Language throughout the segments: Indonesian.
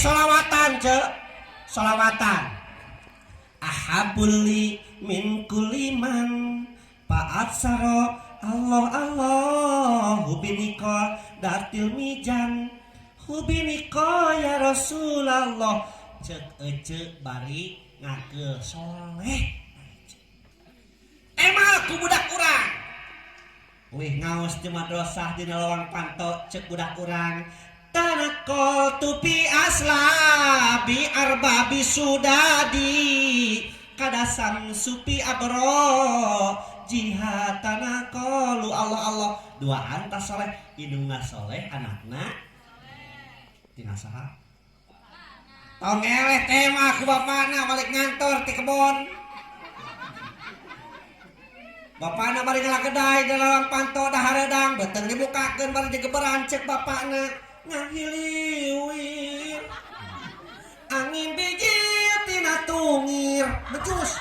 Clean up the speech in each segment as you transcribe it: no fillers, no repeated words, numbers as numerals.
solawatan cek solawatan ahabuli min kuliman paat saro Allah Allah hubiniko datil mijan hubiniko ya Rasulullah cek ece bari ngake soleh emang aku budak kurang wih ngaos cuma dosa di lawang panto cek budak kurang tanakol tupi asla bi arbabi sudadi kadasan supi abro jihad tanakolu Allah Allah duaan tas soleh hidungna soleh anakna tina saha tong eleh tema ku bapana balik ngantor ti kebon bapana balik ngalakedai di lawang panto daharedang beteng dibukakeun bari digeberan cek bapana ngahiliwir angin bijil tina tungir becus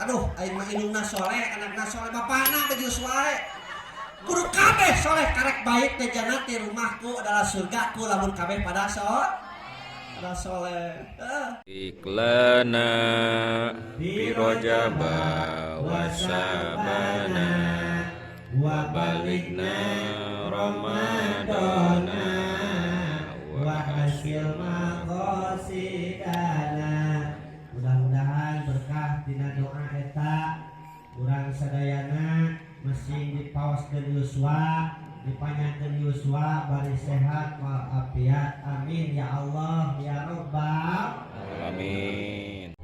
aduh aing mah indungna soleh anakna soleh bapana becus wae kudu kabeh soleh karek baik teh jannah ti rumahku adalah surgaku lamun kabeh pada soleh iklana birojaba wasabana wa baligna ramadana wa hasil maqasidana mudah-mudahan berkah dina doa eta urang sadayana mesin dipaoskeun Yuswa dipanjangkeun Yuswa bari sehat walafiat amin ya Allah ya rabbal alamin.